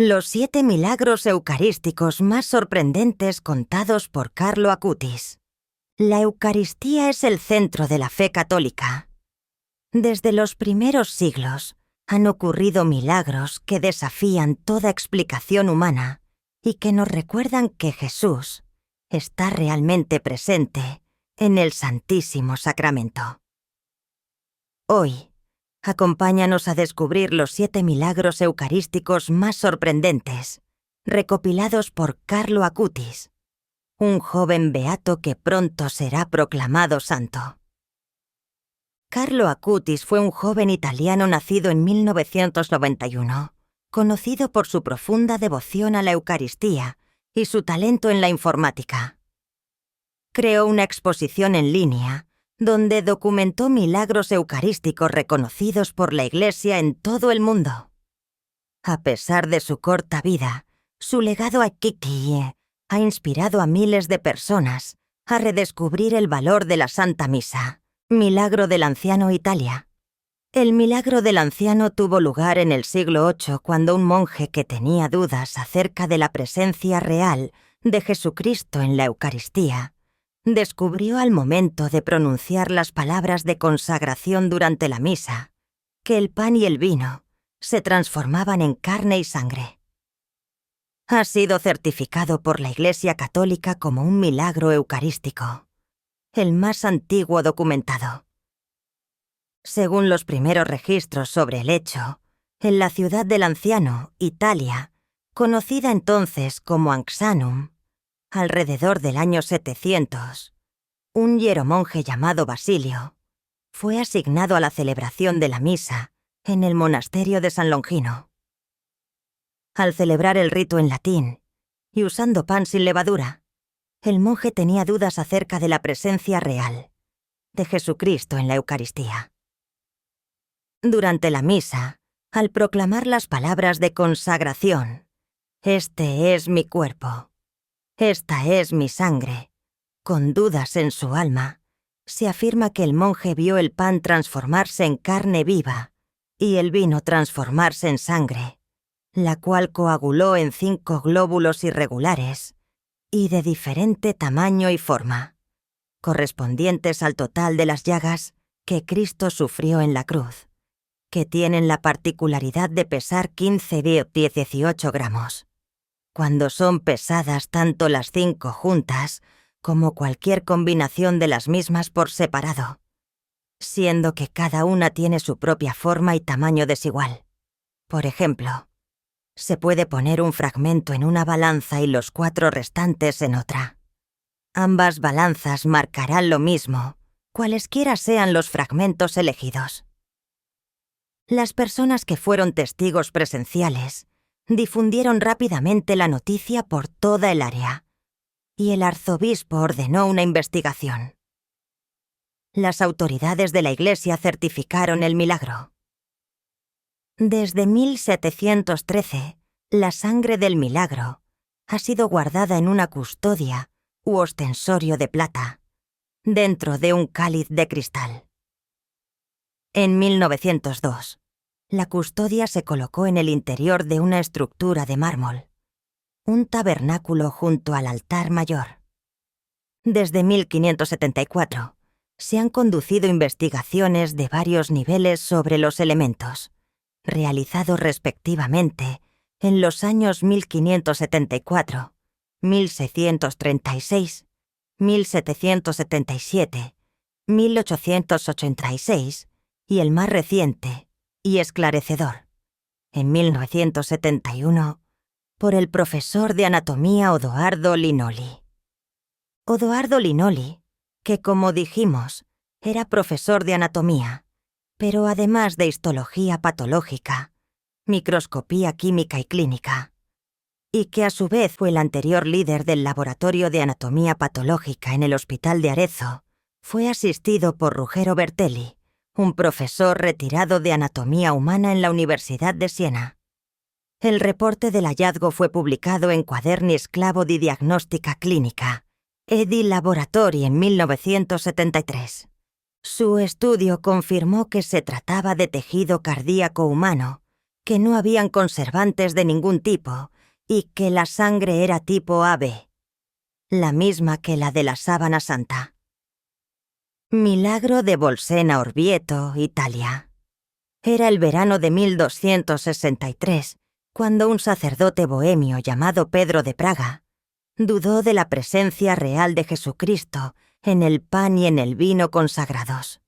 Los 7 milagros eucarísticos más sorprendentes contados por Carlo Acutis. La Eucaristía es el centro de la fe católica. Desde los primeros siglos han ocurrido milagros que desafían toda explicación humana y que nos recuerdan que Jesús está realmente presente en el Santísimo Sacramento. Hoy, acompáñanos a descubrir los 7 milagros eucarísticos más sorprendentes, recopilados por Carlo Acutis, un joven beato que pronto será proclamado santo. Carlo Acutis fue un joven italiano nacido en 1991, conocido por su profunda devoción a la Eucaristía y su talento en la informática. Creó una exposición en línea donde documentó milagros eucarísticos reconocidos por la Iglesia en todo el mundo. A pesar de su corta vida, su legado ha inspirado a miles de personas a redescubrir el valor de la Santa Misa. Milagro del Anciano, Italia. El milagro del anciano tuvo lugar en el siglo VIII cuando un monje que tenía dudas acerca de la presencia real de Jesucristo en la Eucaristía descubrió al momento de pronunciar las palabras de consagración durante la misa que el pan y el vino se transformaban en carne y sangre. Ha sido certificado por la Iglesia Católica como un milagro eucarístico, el más antiguo documentado. Según los primeros registros sobre el hecho, en la ciudad del anciano, Italia, conocida entonces como Anxanum, alrededor del año 700, un hieromonje llamado Basilio fue asignado a la celebración de la misa en el monasterio de San Longino. Al celebrar el rito en latín y usando pan sin levadura, el monje tenía dudas acerca de la presencia real de Jesucristo en la Eucaristía. Durante la misa, al proclamar las palabras de consagración, «Este es mi cuerpo, esta es mi sangre», con dudas en su alma, se afirma que el monje vio el pan transformarse en carne viva y el vino transformarse en sangre, la cual coaguló en 5 glóbulos irregulares y de diferente tamaño y forma, correspondientes al total de las llagas que Cristo sufrió en la cruz, que tienen la particularidad de pesar 18 gramos. Cuando son pesadas tanto las 5 juntas como cualquier combinación de las mismas por separado, siendo que cada una tiene su propia forma y tamaño desigual. Por ejemplo, se puede poner un fragmento en una balanza y los 4 restantes en otra. Ambas balanzas marcarán lo mismo, cualesquiera sean los fragmentos elegidos. Las personas que fueron testigos presenciales difundieron rápidamente la noticia por toda el área, y el arzobispo ordenó una investigación. Las autoridades de la Iglesia certificaron el milagro. Desde 1713, la sangre del milagro ha sido guardada en una custodia u ostensorio de plata, dentro de un cáliz de cristal. En 1902, la custodia se colocó en el interior de una estructura de mármol, un tabernáculo junto al altar mayor. Desde 1574, se han conducido investigaciones de varios niveles sobre los elementos, realizados respectivamente en los años 1574, 1636, 1777, 1886 y el más reciente y esclarecedor, en 1971, por el profesor de anatomía Odoardo Linoli. Odoardo Linoli, que como dijimos, era profesor de anatomía, pero además de histología patológica, microscopía química y clínica, y que a su vez fue el anterior líder del laboratorio de anatomía patológica en el Hospital de Arezzo, fue asistido por Ruggero Bertelli, un profesor retirado de anatomía humana en la Universidad de Siena. El reporte del hallazgo fue publicado en Quaderni Sclavo di Diagnostica Clinica, Edi Laboratori, en 1973. Su estudio confirmó que se trataba de tejido cardíaco humano que no habían conservantes de ningún tipo y que la sangre era tipo AB, la misma que la de la sábana santa. Milagro de Bolsena, Orvieto, Italia. Era el verano de 1263, cuando un sacerdote bohemio llamado Pedro de Praga dudó de la presencia real de Jesucristo en el pan y en el vino consagrados.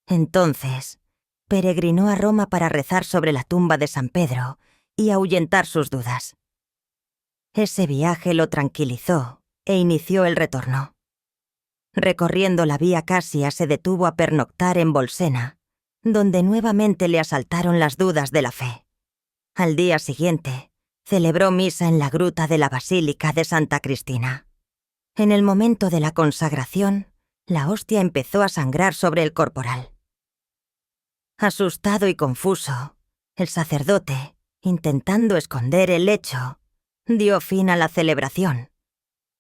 Entonces, peregrinó a Roma para rezar sobre la tumba de San Pedro y ahuyentar sus dudas. Ese viaje lo tranquilizó e inició el retorno. Recorriendo la Vía Casia se detuvo a pernoctar en Bolsena, donde nuevamente le asaltaron las dudas de la fe. Al día siguiente, celebró misa en la gruta de la Basílica de Santa Cristina. En el momento de la consagración, la hostia empezó a sangrar sobre el corporal. Asustado y confuso, el sacerdote, intentando esconder el hecho, dio fin a la celebración.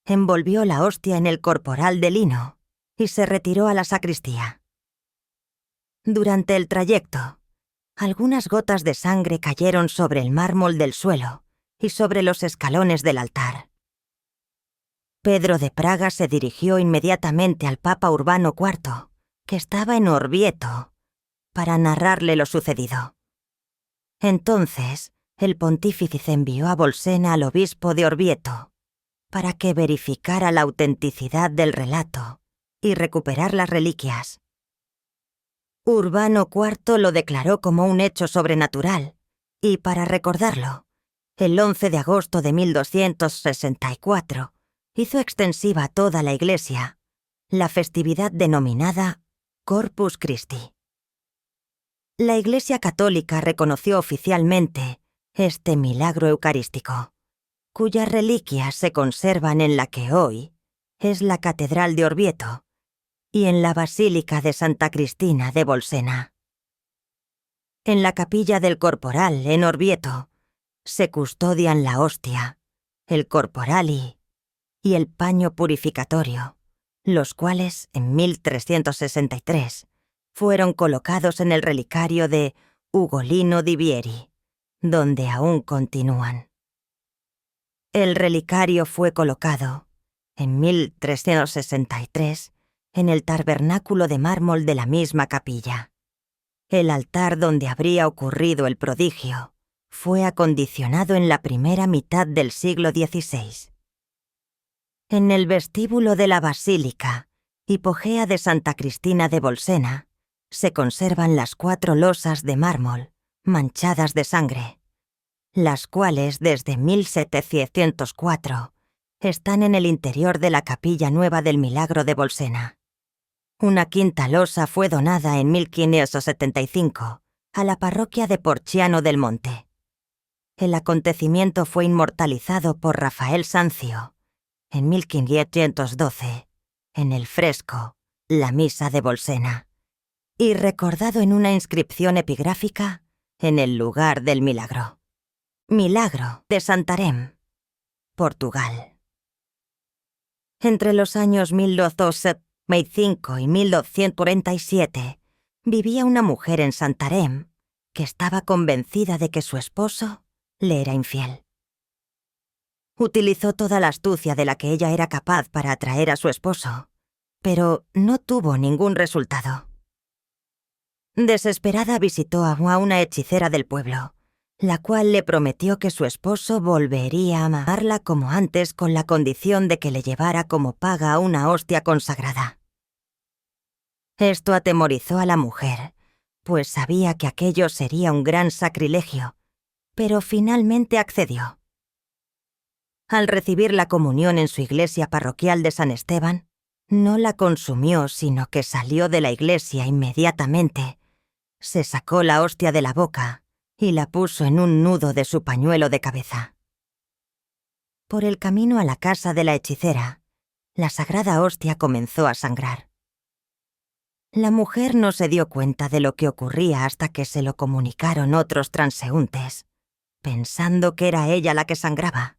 Envolvió la hostia en el corporal de lino y se retiró a la sacristía. Durante el trayecto, algunas gotas de sangre cayeron sobre el mármol del suelo y sobre los escalones del altar. Pedro de Praga se dirigió inmediatamente al Papa Urbano IV, que estaba en Orvieto, para narrarle lo sucedido. Entonces, el pontífice envió a Bolsena al obispo de Orvieto para que verificara la autenticidad del relato y recuperar las reliquias. Urbano IV lo declaró como un hecho sobrenatural y, para recordarlo, el 11 de agosto de 1264 hizo extensiva a toda la Iglesia la festividad denominada Corpus Christi. La Iglesia Católica reconoció oficialmente este milagro eucarístico, cuyas reliquias se conservan en la que hoy es la Catedral de Orvieto y en la Basílica de Santa Cristina de Bolsena. En la capilla del Corporal, en Orvieto, se custodian la hostia, el corporali y el paño purificatorio, los cuales, en 1363, fueron colocados en el relicario de Ugolino di Vieri, donde aún continúan. El relicario fue colocado, en 1363, en el tabernáculo de mármol de la misma capilla. El altar donde habría ocurrido el prodigio fue acondicionado en la primera mitad del siglo XVI. En el vestíbulo de la basílica, hipogea de Santa Cristina de Bolsena, se conservan las 4 losas de mármol manchadas de sangre, las cuales desde 1704 están en el interior de la Capilla Nueva del Milagro de Bolsena. Una quinta losa fue donada en 1575 a la parroquia de Porciano del Monte. El acontecimiento fue inmortalizado por Rafael Sanzio en 1512 en el fresco La Misa de Bolsena y recordado en una inscripción epigráfica en el lugar del milagro. Milagro de Santarém, Portugal. Entre los años 1225 y 1247 vivía una mujer en Santarém que estaba convencida de que su esposo le era infiel. Utilizó toda la astucia de la que ella era capaz para atraer a su esposo, pero no tuvo ningún resultado. Desesperada visitó a una hechicera del pueblo, la cual le prometió que su esposo volvería a amarla como antes con la condición de que le llevara como paga una hostia consagrada. Esto atemorizó a la mujer, pues sabía que aquello sería un gran sacrilegio, pero finalmente accedió. Al recibir la comunión en su iglesia parroquial de San Esteban, no la consumió, sino que salió de la iglesia inmediatamente, se sacó la hostia de la boca y la puso en un nudo de su pañuelo de cabeza. Por el camino a la casa de la hechicera, la sagrada hostia comenzó a sangrar. La mujer no se dio cuenta de lo que ocurría hasta que se lo comunicaron otros transeúntes, pensando que era ella la que sangraba.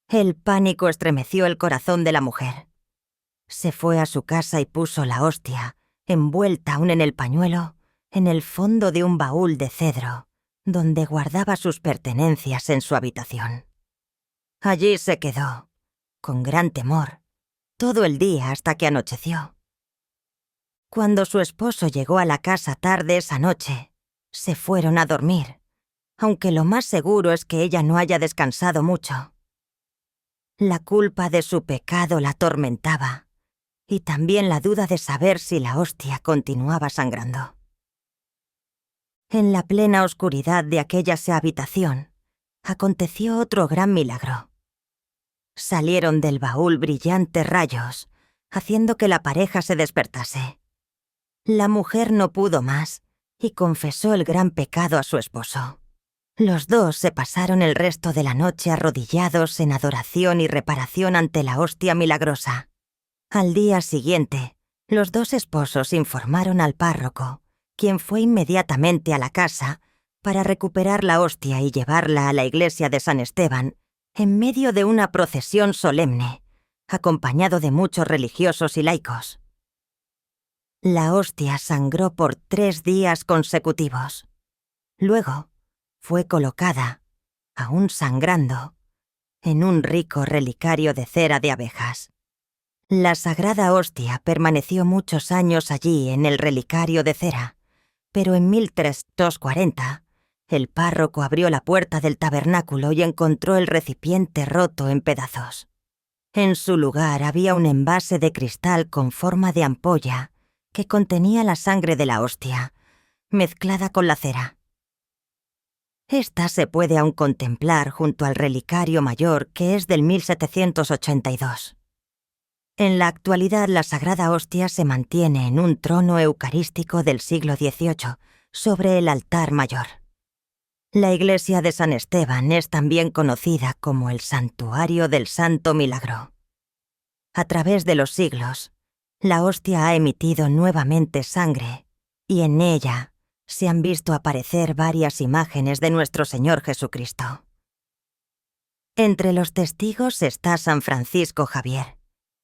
El pánico estremeció el corazón de la mujer. Se fue a su casa y puso la hostia, envuelta aún en el pañuelo, en el fondo de un baúl de cedro, donde guardaba sus pertenencias en su habitación. Allí se quedó, con gran temor, todo el día hasta que anocheció. Cuando su esposo llegó a la casa tarde esa noche, se fueron a dormir, aunque lo más seguro es que ella no haya descansado mucho. La culpa de su pecado la atormentaba, y también la duda de saber si la hostia continuaba sangrando. En la plena oscuridad de aquella habitación, aconteció otro gran milagro. Salieron del baúl brillantes rayos, haciendo que la pareja se despertase. La mujer no pudo más y confesó el gran pecado a su esposo. Los dos se pasaron el resto de la noche arrodillados en adoración y reparación ante la hostia milagrosa. Al día siguiente, los dos esposos informaron al párroco, quien fue inmediatamente a la casa para recuperar la hostia y llevarla a la iglesia de San Esteban en medio de una procesión solemne, acompañado de muchos religiosos y laicos. La hostia sangró por 3 días consecutivos. Luego, fue colocada, aún sangrando, en un rico relicario de cera de abejas. La sagrada hostia permaneció muchos años allí en el relicario de cera, pero en 1340, el párroco abrió la puerta del tabernáculo y encontró el recipiente roto en pedazos. En su lugar había un envase de cristal con forma de ampolla que contenía la sangre de la hostia, mezclada con la cera. Esta se puede aún contemplar junto al relicario mayor, que es del 1782. En la actualidad, la sagrada hostia se mantiene en un trono eucarístico del siglo XVIII, sobre el altar mayor. La iglesia de San Esteban es también conocida como el Santuario del Santo Milagro. A través de los siglos, la hostia ha emitido nuevamente sangre, y en ella se han visto aparecer varias imágenes de nuestro Señor Jesucristo. Entre los testigos está San Francisco Javier,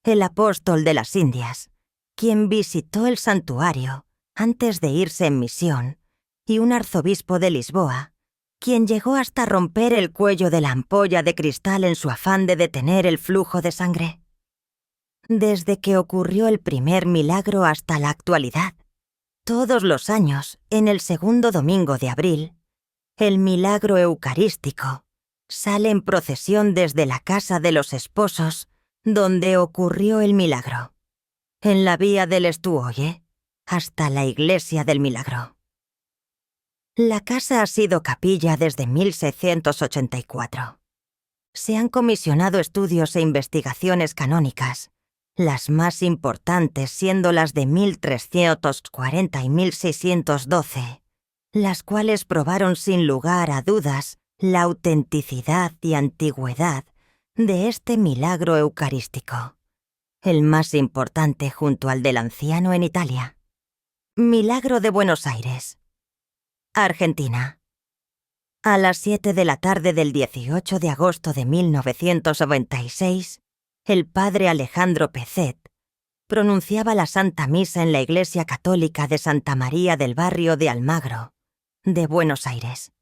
el apóstol de las Indias, quien visitó el santuario antes de irse en misión, y un arzobispo de Lisboa, quien llegó hasta romper el cuello de la ampolla de cristal en su afán de detener el flujo de sangre. Desde que ocurrió el primer milagro hasta la actualidad, todos los años, en el segundo domingo de abril, el milagro eucarístico sale en procesión desde la casa de los esposos donde ocurrió el milagro, en la vía del Estuoye, hasta la iglesia del Milagro. La casa ha sido capilla desde 1684. Se han comisionado estudios e investigaciones canónicas, las más importantes siendo las de 1340 y 1612, las cuales probaron sin lugar a dudas la autenticidad y antigüedad de este milagro eucarístico, el más importante junto al del anciano en Italia. Milagro de Buenos Aires, Argentina. A las 7 de la tarde del 18 de agosto de 1996, el padre Alejandro Pezet pronunciaba la Santa Misa en la Iglesia Católica de Santa María del barrio de Almagro, de Buenos Aires.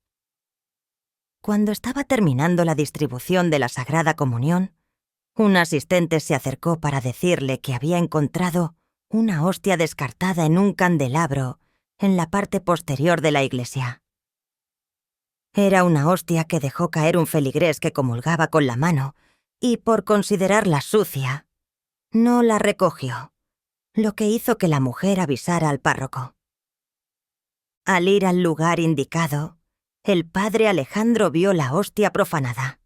Cuando estaba terminando la distribución de la Sagrada Comunión, un asistente se acercó para decirle que había encontrado una hostia descartada en un candelabro en la parte posterior de la iglesia. Era una hostia que dejó caer un feligrés que comulgaba con la mano y, por considerarla sucia, no la recogió, lo que hizo que la mujer avisara al párroco. Al ir al lugar indicado, el padre Alejandro vio la hostia profanada.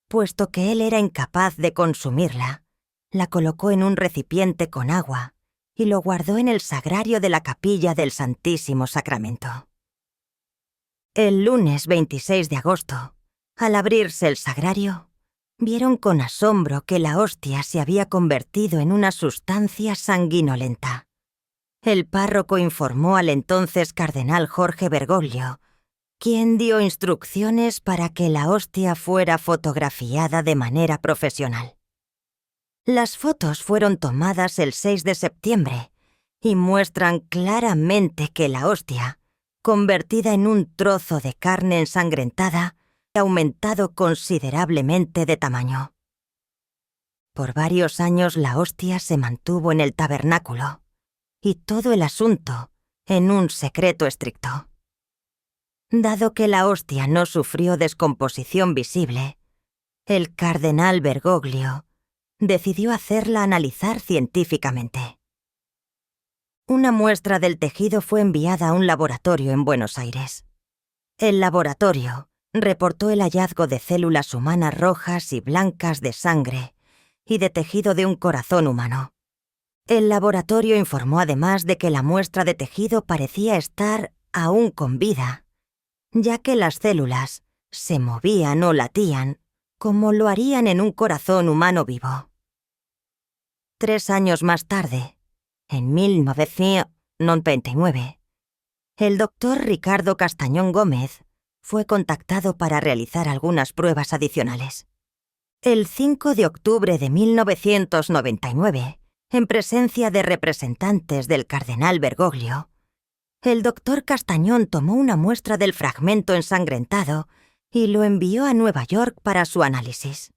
Puesto que él era incapaz de consumirla, la colocó en un recipiente con agua y lo guardó en el sagrario de la capilla del Santísimo Sacramento. El lunes 26 de agosto, al abrirse el sagrario, vieron con asombro que la hostia se había convertido en una sustancia sanguinolenta. El párroco informó al entonces cardenal Jorge Bergoglio, quien dio instrucciones para que la hostia fuera fotografiada de manera profesional. Las fotos fueron tomadas el 6 de septiembre y muestran claramente que la hostia convertida en un trozo de carne ensangrentada y aumentado considerablemente de tamaño. Por varios años la hostia se mantuvo en el tabernáculo, y todo el asunto en un secreto estricto. Dado que la hostia no sufrió descomposición visible, el cardenal Bergoglio decidió hacerla analizar científicamente. Una muestra del tejido fue enviada a un laboratorio en Buenos Aires. El laboratorio reportó el hallazgo de células humanas rojas y blancas de sangre y de tejido de un corazón humano. El laboratorio informó además de que la muestra de tejido parecía estar aún con vida, ya que las células se movían o latían como lo harían en un corazón humano vivo. 3 años más tarde, en 1999, el doctor Ricardo Castañón Gómez fue contactado para realizar algunas pruebas adicionales. El 5 de octubre de 1999, en presencia de representantes del cardenal Bergoglio, el doctor Castañón tomó una muestra del fragmento ensangrentado y lo envió a Nueva York para su análisis.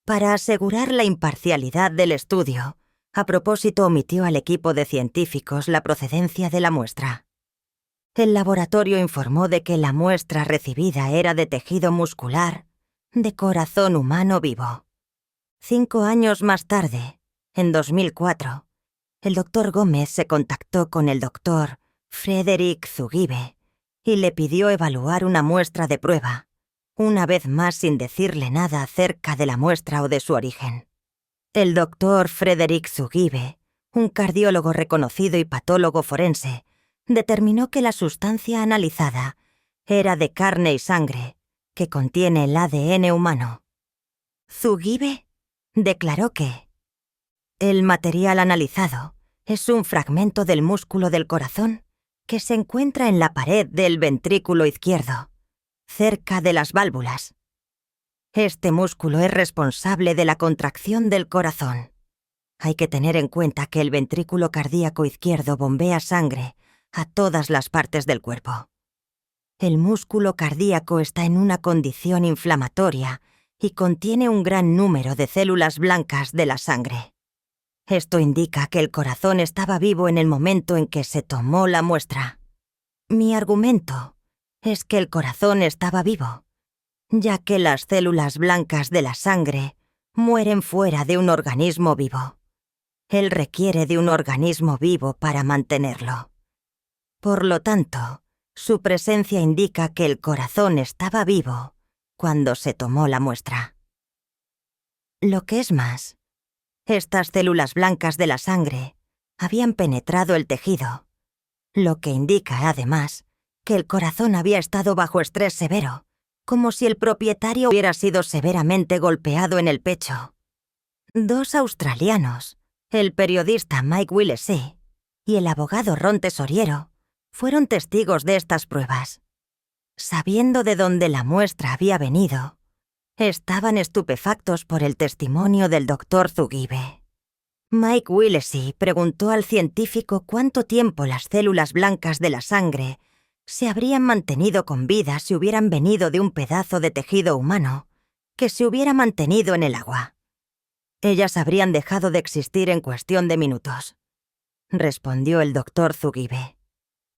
Para asegurar la imparcialidad del estudio, a propósito omitió al equipo de científicos la procedencia de la muestra. El laboratorio informó de que la muestra recibida era de tejido muscular de corazón humano vivo. 5 años más tarde, en 2004, el doctor Gómez se contactó con el doctor Frederick Zugibe y le pidió evaluar una muestra de prueba, una vez más sin decirle nada acerca de la muestra o de su origen. El doctor Frederick Zugibe, un cardiólogo reconocido y patólogo forense, determinó que la sustancia analizada era de carne y sangre, que contiene el ADN humano. Zugibe declaró que el material analizado es un fragmento del músculo del corazón que se encuentra en la pared del ventrículo izquierdo, cerca de las válvulas. Este músculo es responsable de la contracción del corazón. Hay que tener en cuenta que el ventrículo cardíaco izquierdo bombea sangre a todas las partes del cuerpo. El músculo cardíaco está en una condición inflamatoria y contiene un gran número de células blancas de la sangre. Esto indica que el corazón estaba vivo en el momento en que se tomó la muestra. Mi argumento es que el corazón estaba vivo, ya que las células blancas de la sangre mueren fuera de un organismo vivo. Él requiere de un organismo vivo para mantenerlo. Por lo tanto, su presencia indica que el corazón estaba vivo cuando se tomó la muestra. Lo que es más, estas células blancas de la sangre habían penetrado el tejido, lo que indica, además, que el corazón había estado bajo estrés severo, como si el propietario hubiera sido severamente golpeado en el pecho. 2 australianos, el periodista Mike Willesee y el abogado Ron Tesoriero, fueron testigos de estas pruebas. Sabiendo de dónde la muestra había venido, estaban estupefactos por el testimonio del doctor Zugibe. Mike Willesee preguntó al científico cuánto tiempo las células blancas de la sangre se habrían mantenido con vida si hubieran venido de un pedazo de tejido humano que se hubiera mantenido en el agua. Ellas habrían dejado de existir en cuestión de minutos, respondió el doctor Zugibe.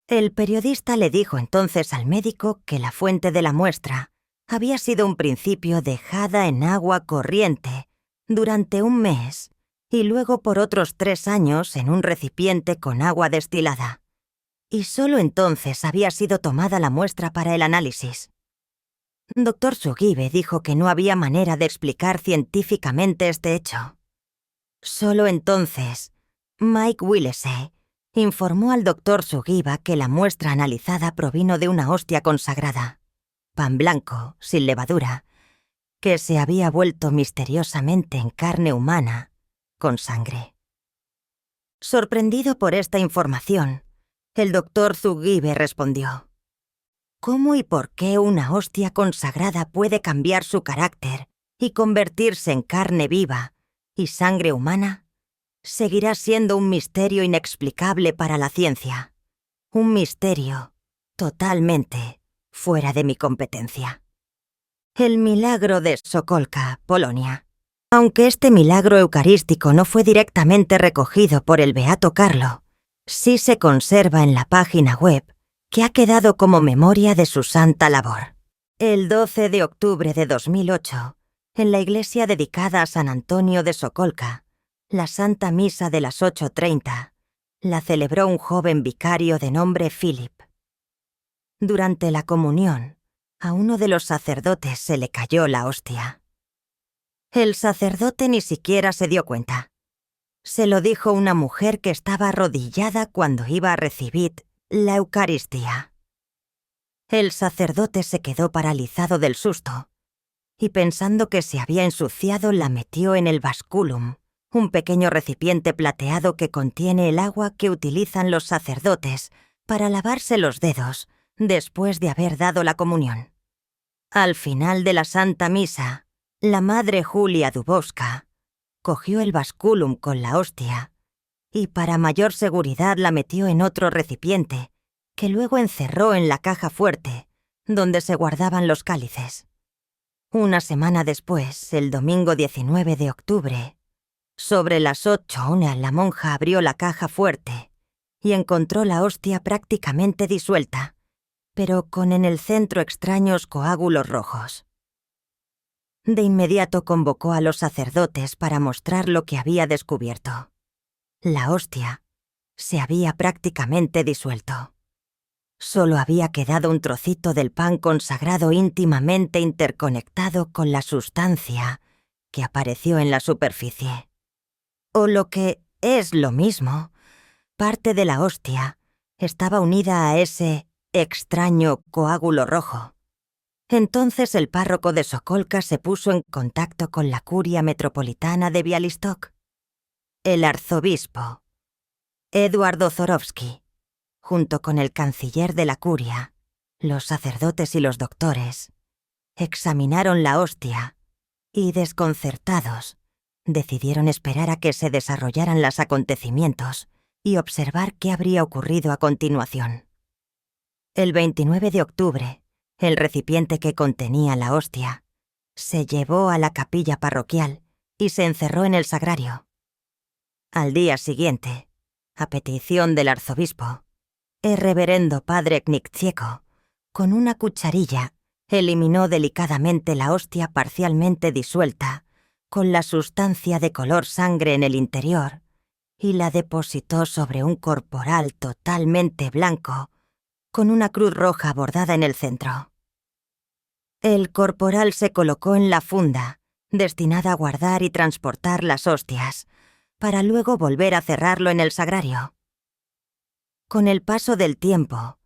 El periodista le dijo entonces al médico que la fuente de la muestra había sido un principio dejada en agua corriente durante 1 mes y luego por otros 3 años en un recipiente con agua destilada. Y solo entonces había sido tomada la muestra para el análisis. Dr. Zugibe dijo que no había manera de explicar científicamente este hecho. Solo entonces, Mike Willesee informó al Dr. Zugibe que la muestra analizada provino de una hostia consagrada, pan blanco, sin levadura, que se había vuelto misteriosamente en carne humana, con sangre. Sorprendido por esta información, el Dr. Zugibe respondió: ¿cómo y por qué una hostia consagrada puede cambiar su carácter y convertirse en carne viva y sangre humana? Seguirá siendo un misterio inexplicable para la ciencia. Un misterio totalmente fuera de mi competencia. El milagro de Sokolka, Polonia. Aunque este milagro eucarístico no fue directamente recogido por el beato Carlo, sí se conserva en la página web que ha quedado como memoria de su santa labor. El 12 de octubre de 2008, en la iglesia dedicada a San Antonio de Sokolka, la Santa Misa de las 8:30 la celebró un joven vicario de nombre Philip. Durante la comunión, a uno de los sacerdotes se le cayó la hostia. El sacerdote ni siquiera se dio cuenta. Se lo dijo una mujer que estaba arrodillada cuando iba a recibir la Eucaristía. El sacerdote se quedó paralizado del susto y pensando que se había ensuciado la metió en el basculum, un pequeño recipiente plateado que contiene el agua que utilizan los sacerdotes para lavarse los dedos después de haber dado la comunión. Al final de la Santa Misa, la madre Julia Dubowska cogió el basculum con la hostia y para mayor seguridad la metió en otro recipiente que luego encerró en la caja fuerte donde se guardaban los cálices. Una semana después, el domingo 19 de octubre, sobre las 8:01 la monja abrió la caja fuerte y encontró la hostia prácticamente disuelta, pero con en el centro extraños coágulos rojos. De inmediato convocó a los sacerdotes para mostrar lo que había descubierto. La hostia se había prácticamente disuelto. Solo había quedado un trocito del pan consagrado íntimamente interconectado con la sustancia que apareció en la superficie. O lo que es lo mismo, parte de la hostia estaba unida a ese extraño coágulo rojo. Entonces el párroco de Sokolka se puso en contacto con la curia metropolitana de Białystok. El arzobispo, Eduardo Zorowski, junto con el canciller de la curia, los sacerdotes y los doctores, examinaron la hostia y, desconcertados, decidieron esperar a que se desarrollaran los acontecimientos y observar qué habría ocurrido a continuación. El 29 de octubre, el recipiente que contenía la hostia se llevó a la capilla parroquial y se encerró en el sagrario. Al día siguiente, a petición del arzobispo, el reverendo padre Knikchieko, con una cucharilla, eliminó delicadamente la hostia parcialmente disuelta, con la sustancia de color sangre en el interior, y la depositó sobre un corporal totalmente blanco, con una cruz roja bordada en el centro. El corporal se colocó en la funda, destinada a guardar y transportar las hostias, para luego volver a cerrarlo en el sagrario. Con el paso del tiempo,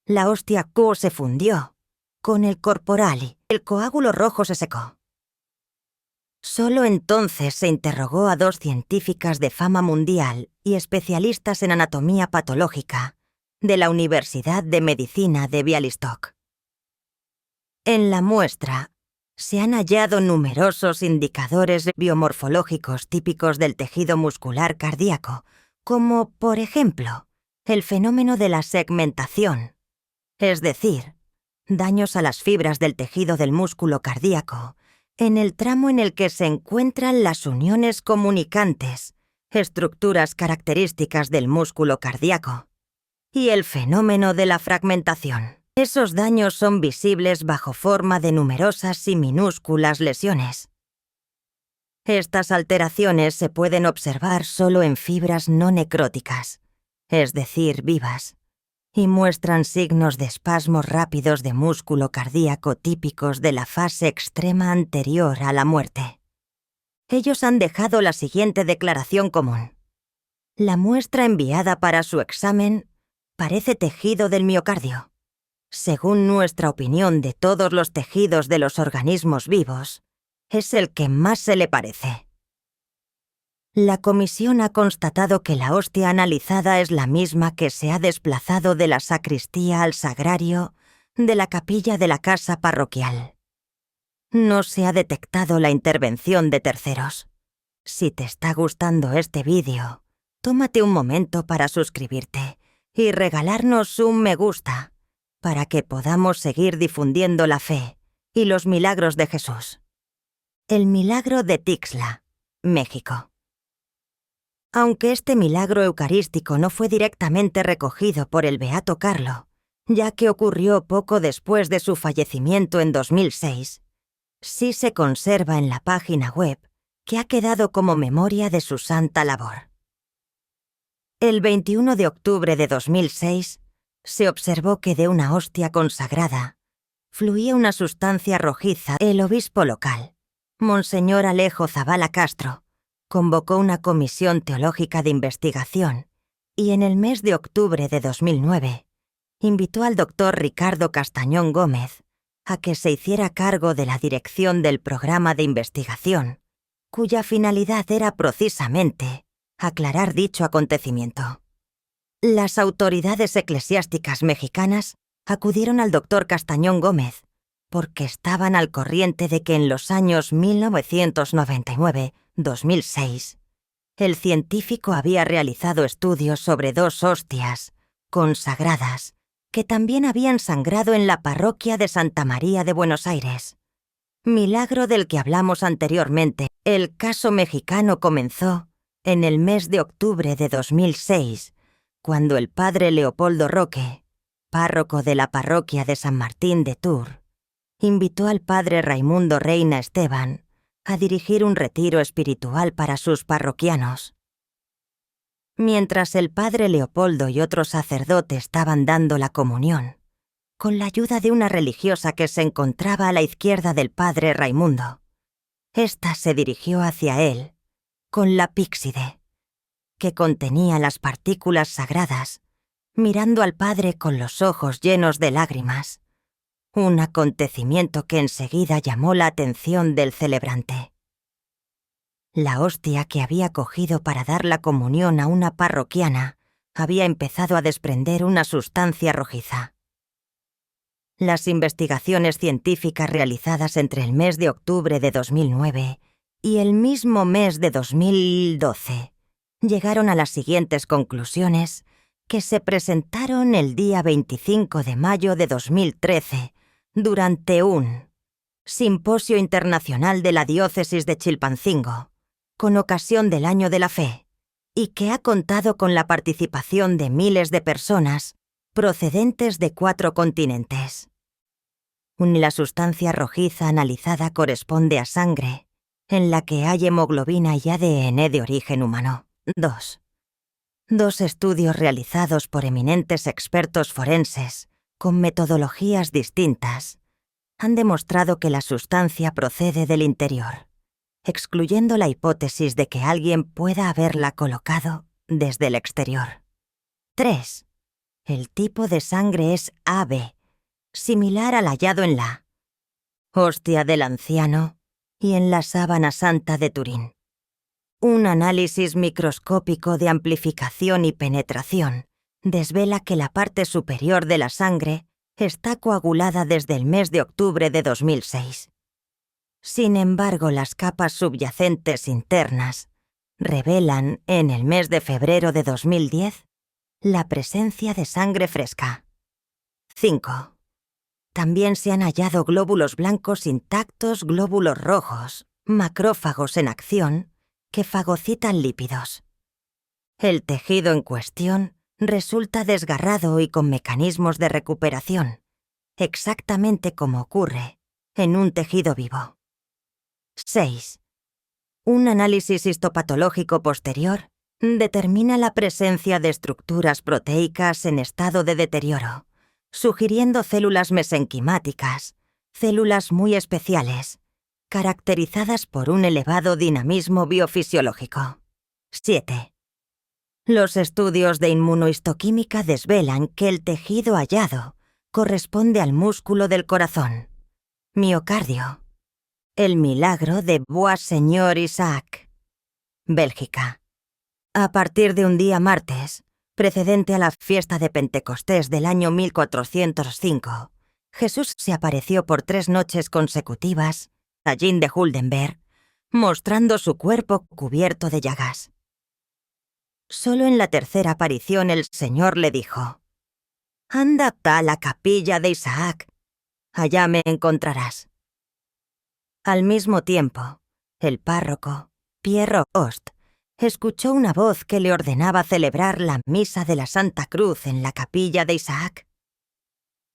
la hostia Q se fundió con el corporal y el coágulo rojo se secó. Solo entonces se interrogó a 2 científicas de fama mundial y especialistas en anatomía patológica de la Universidad de Medicina de Białystok. En la muestra se han hallado numerosos indicadores biomorfológicos típicos del tejido muscular cardíaco, como, por ejemplo, el fenómeno de la segmentación, es decir, daños a las fibras del tejido del músculo cardíaco en el tramo en el que se encuentran las uniones comunicantes, estructuras características del músculo cardíaco, y el fenómeno de la fragmentación. Esos daños son visibles bajo forma de numerosas y minúsculas lesiones. Estas alteraciones se pueden observar solo en fibras no necróticas, es decir, vivas, y muestran signos de espasmos rápidos de músculo cardíaco típicos de la fase extrema anterior a la muerte. Ellos han dejado la siguiente declaración común. La muestra enviada para su examen parece tejido del miocardio. Según nuestra opinión de todos los tejidos de los organismos vivos, es el que más se le parece. La comisión ha constatado que la hostia analizada es la misma que se ha desplazado de la sacristía al sagrario de la capilla de la casa parroquial. No se ha detectado la intervención de terceros. Si te está gustando este vídeo, tómate un momento para suscribirte y regalarnos un me gusta. para que podamos seguir difundiendo la fe y los milagros de Jesús. El milagro de Tixla, México. Aunque este milagro eucarístico no fue directamente recogido por el beato Carlo, ya que ocurrió poco después de su fallecimiento en 2006, sí se conserva en la página web que ha quedado como memoria de su santa labor. El 21 de octubre de 2006 se observó que de una hostia consagrada fluía una sustancia rojiza. El obispo local, Monseñor Alejo Zavala Castro, convocó una comisión teológica de investigación y en el mes de octubre de 2009 invitó al doctor Ricardo Castañón Gómez a que se hiciera cargo de la dirección del programa de investigación, cuya finalidad era precisamente aclarar dicho acontecimiento. Las autoridades eclesiásticas mexicanas acudieron al doctor Castañón Gómez porque estaban al corriente de que en los años 1999-2006 el científico había realizado estudios sobre 2 hostias consagradas que también habían sangrado en la parroquia de Santa María de Buenos Aires. Milagro del que hablamos anteriormente. El caso mexicano comenzó en el mes de octubre de 2006, cuando el padre Leopoldo Roque, párroco de la parroquia de San Martín de Tours, invitó al padre Raimundo Reina Esteban a dirigir un retiro espiritual para sus parroquianos. Mientras el padre Leopoldo y otros sacerdotes estaban dando la comunión, con la ayuda de una religiosa que se encontraba a la izquierda del padre Raimundo, ésta se dirigió hacia él con la píxide, que contenía las partículas sagradas, mirando al padre con los ojos llenos de lágrimas, un acontecimiento que enseguida llamó la atención del celebrante. La hostia que había cogido para dar la comunión a una parroquiana había empezado a desprender una sustancia rojiza. Las investigaciones científicas realizadas entre el mes de octubre de 2009 y el mismo mes de 2012 llegaron a las siguientes conclusiones que se presentaron el día 25 de mayo de 2013 durante un Simposio Internacional de la Diócesis de Chilpancingo, con ocasión del Año de la Fe, y que ha contado con la participación de miles de personas procedentes de 4 continentes. La sustancia rojiza analizada corresponde a sangre, en la que hay hemoglobina y ADN de origen humano. 2 estudios realizados por eminentes expertos forenses, con metodologías distintas, han demostrado que la sustancia procede del interior, excluyendo la hipótesis de que alguien pueda haberla colocado desde el exterior. 3. El tipo de sangre es AB, similar al hallado en la hostia del anciano y en la sábana santa de Turín. Un análisis microscópico de amplificación y penetración desvela que la parte superior de la sangre está coagulada desde el mes de octubre de 2006. Sin embargo, las capas subyacentes internas revelan, en el mes de febrero de 2010, la presencia de sangre fresca. 5. También se han hallado glóbulos blancos intactos, glóbulos rojos, macrófagos en acción, que fagocitan lípidos. El tejido en cuestión resulta desgarrado y con mecanismos de recuperación, exactamente como ocurre en un tejido vivo. 6. Un análisis histopatológico posterior determina la presencia de estructuras proteicas en estado de deterioro, sugiriendo células mesenquimáticas, células muy especiales, caracterizadas por un elevado dinamismo biofisiológico. 7. Los estudios de inmunohistoquímica desvelan que el tejido hallado corresponde al músculo del corazón, miocardio. El milagro de Bois-Señor Isaac, Bélgica. A partir de un día martes, precedente a la fiesta de Pentecostés del año 1405, Jesús se apareció por 3 noches consecutivas a Jean de Huldenberg, mostrando su cuerpo cubierto de llagas. Solo en la tercera aparición el Señor le dijo: Ándate a la capilla de Isaac. Allá me encontrarás. Al mismo tiempo, el párroco, Pierre Host, escuchó una voz que le ordenaba celebrar la misa de la Santa Cruz en la capilla de Isaac.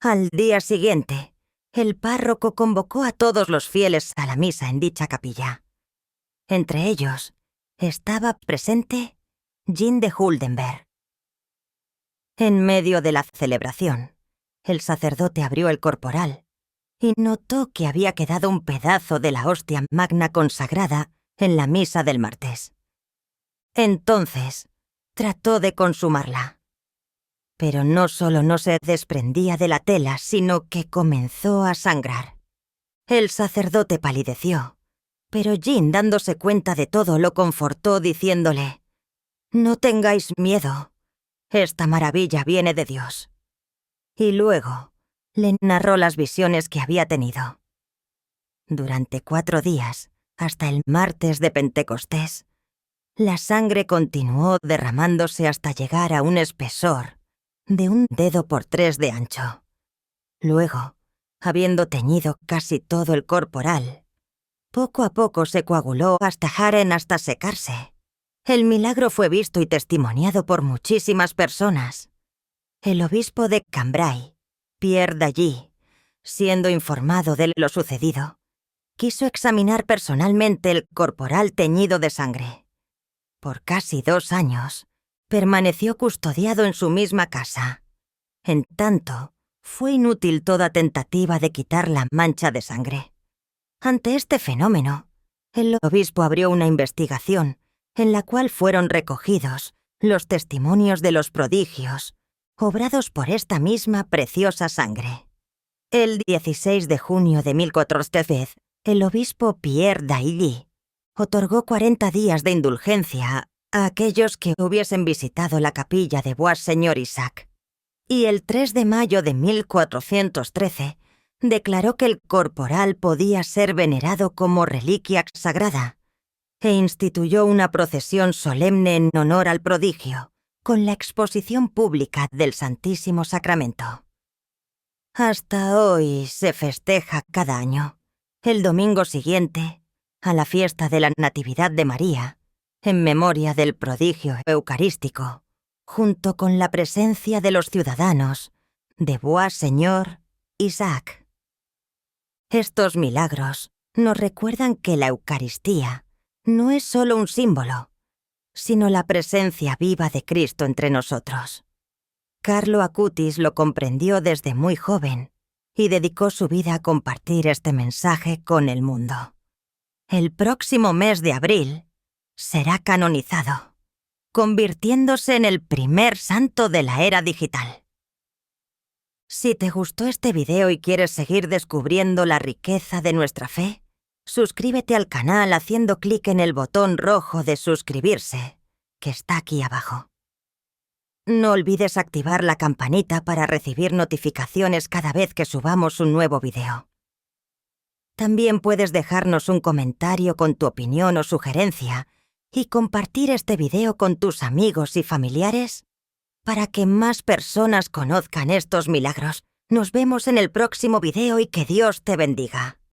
Al día siguiente, el párroco convocó a todos los fieles a la misa en dicha capilla. Entre ellos, estaba presente Jean de Huldenberg. En medio de la celebración, el sacerdote abrió el corporal y notó que había quedado un pedazo de la hostia magna consagrada en la misa del martes. Entonces, trató de consumarla. Pero no solo no se desprendía de la tela, sino que comenzó a sangrar. El sacerdote palideció, pero Jean, dándose cuenta de todo, lo confortó diciéndole: «No tengáis miedo. Esta maravilla viene de Dios». Y luego le narró las visiones que había tenido. Durante 4 días, hasta el martes de Pentecostés, la sangre continuó derramándose hasta llegar a un espesor de 1 dedo por 3 de ancho. Luego, habiendo teñido casi todo el corporal, poco a poco se coaguló hasta secarse. El milagro fue visto y testimoniado por muchísimas personas. El obispo de Cambrai, Pierre Dailly, siendo informado de lo sucedido, quiso examinar personalmente el corporal teñido de sangre. Por casi 2 años, permaneció custodiado en su misma casa. En tanto, fue inútil toda tentativa de quitar la mancha de sangre. Ante este fenómeno, el obispo abrió una investigación en la cual fueron recogidos los testimonios de los prodigios obrados por esta misma preciosa sangre. El 16 de junio de 1410, el obispo Pierre Dailly otorgó 40 días de indulgencia a aquellos que hubiesen visitado la capilla de Bois Señor Isaac. Y el 3 de mayo de 1413 declaró que el corporal podía ser venerado como reliquia sagrada e instituyó una procesión solemne en honor al prodigio, con la exposición pública del Santísimo Sacramento. Hasta hoy se festeja cada año, el domingo siguiente, a la fiesta de la Natividad de María, en memoria del prodigio eucarístico, junto con la presencia de los ciudadanos de Bois Señor Isaac. Estos milagros nos recuerdan que la Eucaristía no es solo un símbolo, sino la presencia viva de Cristo entre nosotros. Carlo Acutis lo comprendió desde muy joven y dedicó su vida a compartir este mensaje con el mundo. El próximo mes de abril será canonizado, convirtiéndose en el primer santo de la era digital. Si te gustó este video y quieres seguir descubriendo la riqueza de nuestra fe, suscríbete al canal haciendo clic en el botón rojo de suscribirse, que está aquí abajo. No olvides activar la campanita para recibir notificaciones cada vez que subamos un nuevo video. También puedes dejarnos un comentario con tu opinión o sugerencia y compartir este video con tus amigos y familiares para que más personas conozcan estos milagros. Nos vemos en el próximo video y que Dios te bendiga.